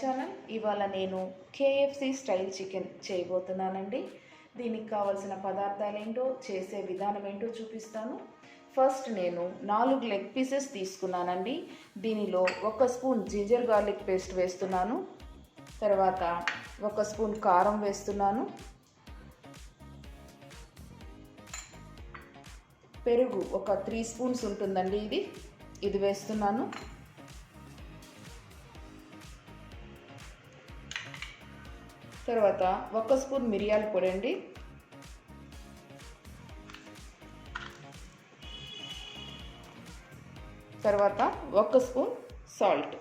Channel. ఇవాళ నేను KFC style chicken చేయబోతున్నానండి. దీనికి కావాల్సిన పదార్థాలు ఏంటో, చేసే విధానం ఏంటో చూపిస్తాను. ఫస్ట్ నేను 4 లెగ్ పీసెస్ తీసుకున్నానండి. దీనిలో 1 స్పూన్ జింజర్ గార్లిక్ పేస్ట్ వేస్తున్నాను. తర్వాత 1 స్పూన్ కారం వేస్తున్నాను. పెరుగు ఒక 3 స్పూన్స్ ఉంటుందండి, ఇది వేస్తున్నాను. తర్వాత 1 స్పూన్ మిరియాల పొడి అండి. తర్వాత 1 స్పూన్ సాల్ట్.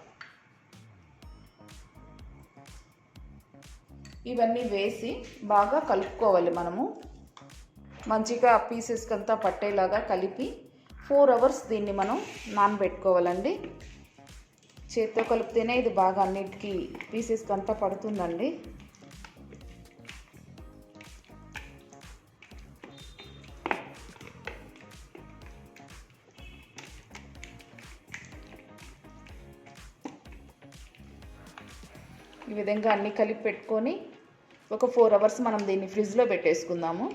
ఇవన్నీ వేసి బాగా కలుపుకోవాలి. మనము మంచిగా పీసెస్కి అంతా పట్టేలాగా కలిపి 4 అవర్స్ దీన్ని మనం నానబెట్టుకోవాలండి. చేత్తో కలిపితేనే ఇది బాగా అన్నిటికీ పీసెస్కి అంతా పడుతుందండి. ఈ విధంగా అన్నీ కలిపి పెట్టుకొని ఒక 4 అవర్స్ మనం దీన్ని ఫ్రిడ్జ్లో పెట్టేసుకుందాము.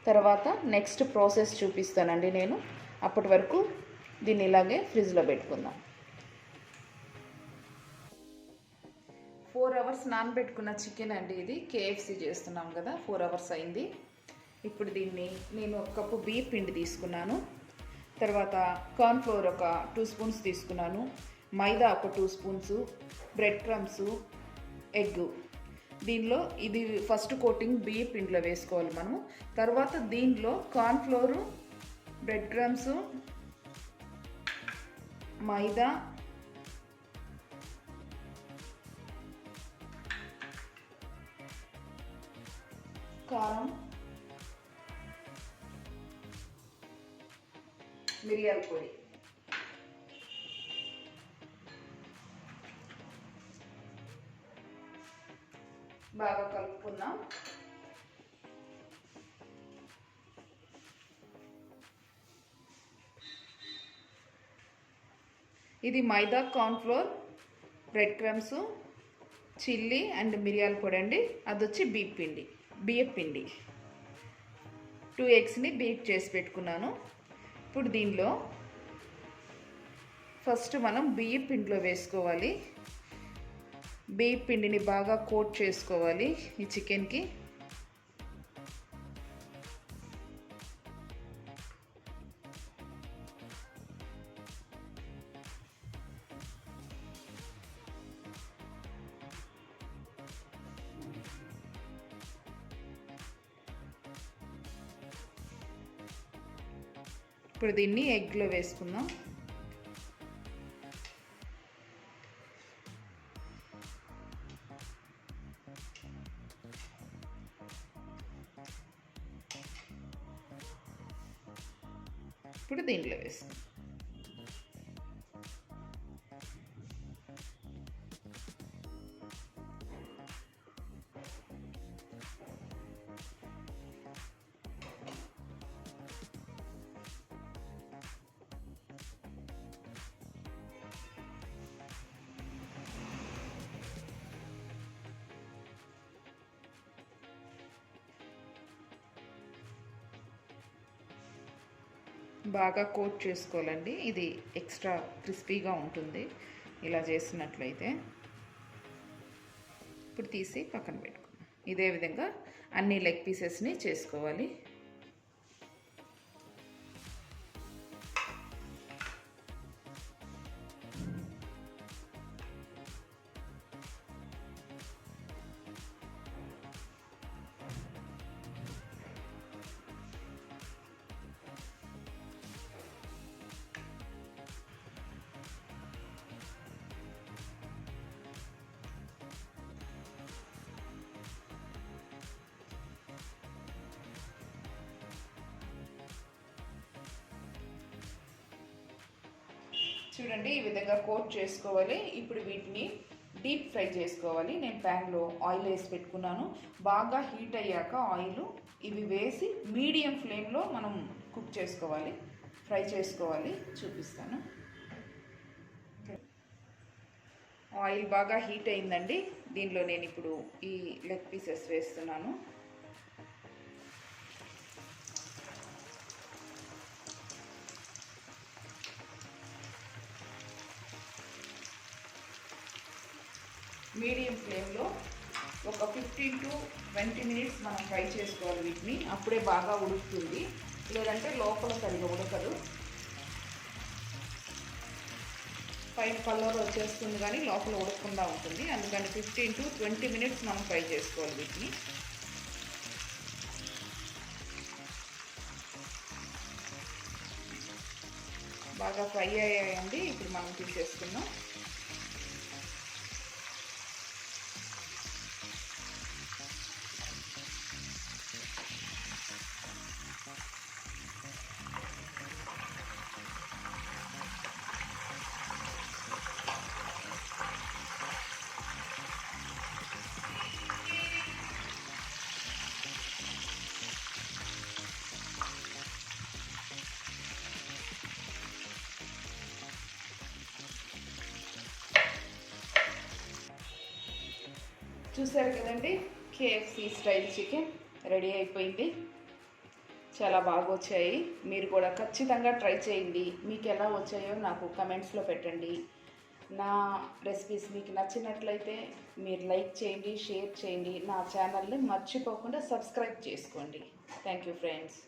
తర్వాత నెక్స్ట్ ప్రాసెస్ చూపిస్తానండి నేను. అప్పటి వరకు దీన్ని ఇలాగే ఫ్రిడ్జ్లో పెట్టుకుందాం. 4 అవర్స్ నానబెట్టుకున్న చికెన్ అండి, ఇది కేఎఫ్సి చేస్తున్నాం కదా. 4 అవర్స్ అయింది. ఇప్పుడు దీన్ని నేను 1 కప్పు బియ్యం పిండి తీసుకున్నాను. తర్వాత కార్న్ఫ్లోర్ ఒక 2 స్పూన్స్ తీసుకున్నాను. మైదా ఒక 2 స్పూన్స్, బ్రెడ్ క్రమ్స్, ఎగ్. దీనిలో ఇది ఫస్ట్ కోటింగ్ బియ్యం పిండిలో వేసుకోవాలి మనము. తర్వాత దీనిలో కార్న్ఫ్లోరు, బ్రెడ్ క్రమ్స్, మైదా, కారం, మిరియాల పొడి బాగా కలుపుకుందాం. ఇది maida, cornflour, bread crumbs, chilli and మిరియాల పొడి అండి. అది వచ్చి బియ్యం పిండి 2 ఎగ్స్ని బీట్ చేసి పెట్టుకున్నాను. ఇప్పుడు దీనిలో ఫస్ట్ మనం బియ్యం పిండిలో వేసుకోవాలి. బియ్యం పిండిని బాగా కోట్ చేసుకోవాలి ఈ చికెన్కి. ఇప్పుడు దీన్ని ఎగ్లో వేసుకుందాం. ఇప్పుడు దీంట్లో వేస్తాం. బాగా కోట్ చేసుకోవాలండి. ఇది ఎక్స్ట్రా క్రిస్పీగా ఉంటుంది ఇలా చేసినట్లయితే. ఇప్పుడు తీసి పక్కన పెట్టుకుందాం. ఇదే విధంగా అన్ని లెగ్ పీసెస్ని చేసుకోవాలి. చూడండి, ఈ విధంగా కోట్ చేసుకోవాలి. ఇప్పుడు వీటిని డీప్ ఫ్రై చేసుకోవాలి. నేను ప్యాన్లో ఆయిల్ వేసి పెట్టుకున్నాను. బాగా హీట్ అయ్యాక ఆయిల్ ఇవి వేసి మీడియం ఫ్లేమ్లో మనం కుక్ చేసుకోవాలి, ఫ్రై చేసుకోవాలి. చూపిస్తాను. ఆయిల్ బాగా హీట్ అయిందండి. దీనిలో నేను ఇప్పుడు ఈ లెగ్ పీసెస్ వేస్తున్నాను. మీడియం ఫ్లేమ్లో ఒక 15 to 20 మినిట్స్ మనం ఫ్రై చేసుకోవాలి వీటిని. అప్పుడే బాగా ఉడుకుతుంది, లేదంటే లోపల సరిగా ఉడకదు. పైన కలర్ వచ్చేస్తుంది కానీ లోపల ఉడకకుండా ఉంటుంది. అందుకని 15 to 20 మినిట్స్ మనం ఫ్రై చేసుకోవాలి వీటిని. బాగా ఫ్రై అయ్యాయండి. ఇప్పుడు మనం తీసేసుకుందాం. చూసారు కదండి, కేఎఫ్సి స్టైల్ చికెన్ రెడీ అయిపోయింది. చాలా బాగా వచ్చాయి. మీరు కూడా ఖచ్చితంగా ట్రై చేయండి. మీకు ఎలా వచ్చాయో నాకు కమెంట్స్లో పెట్టండి. నా రెసిపీస్ మీకు నచ్చినట్లయితే మీరు లైక్ చేయండి, షేర్ చేయండి. నా ఛానల్ని మర్చిపోకుండా సబ్స్క్రైబ్ చేసుకోండి. Thank you friends.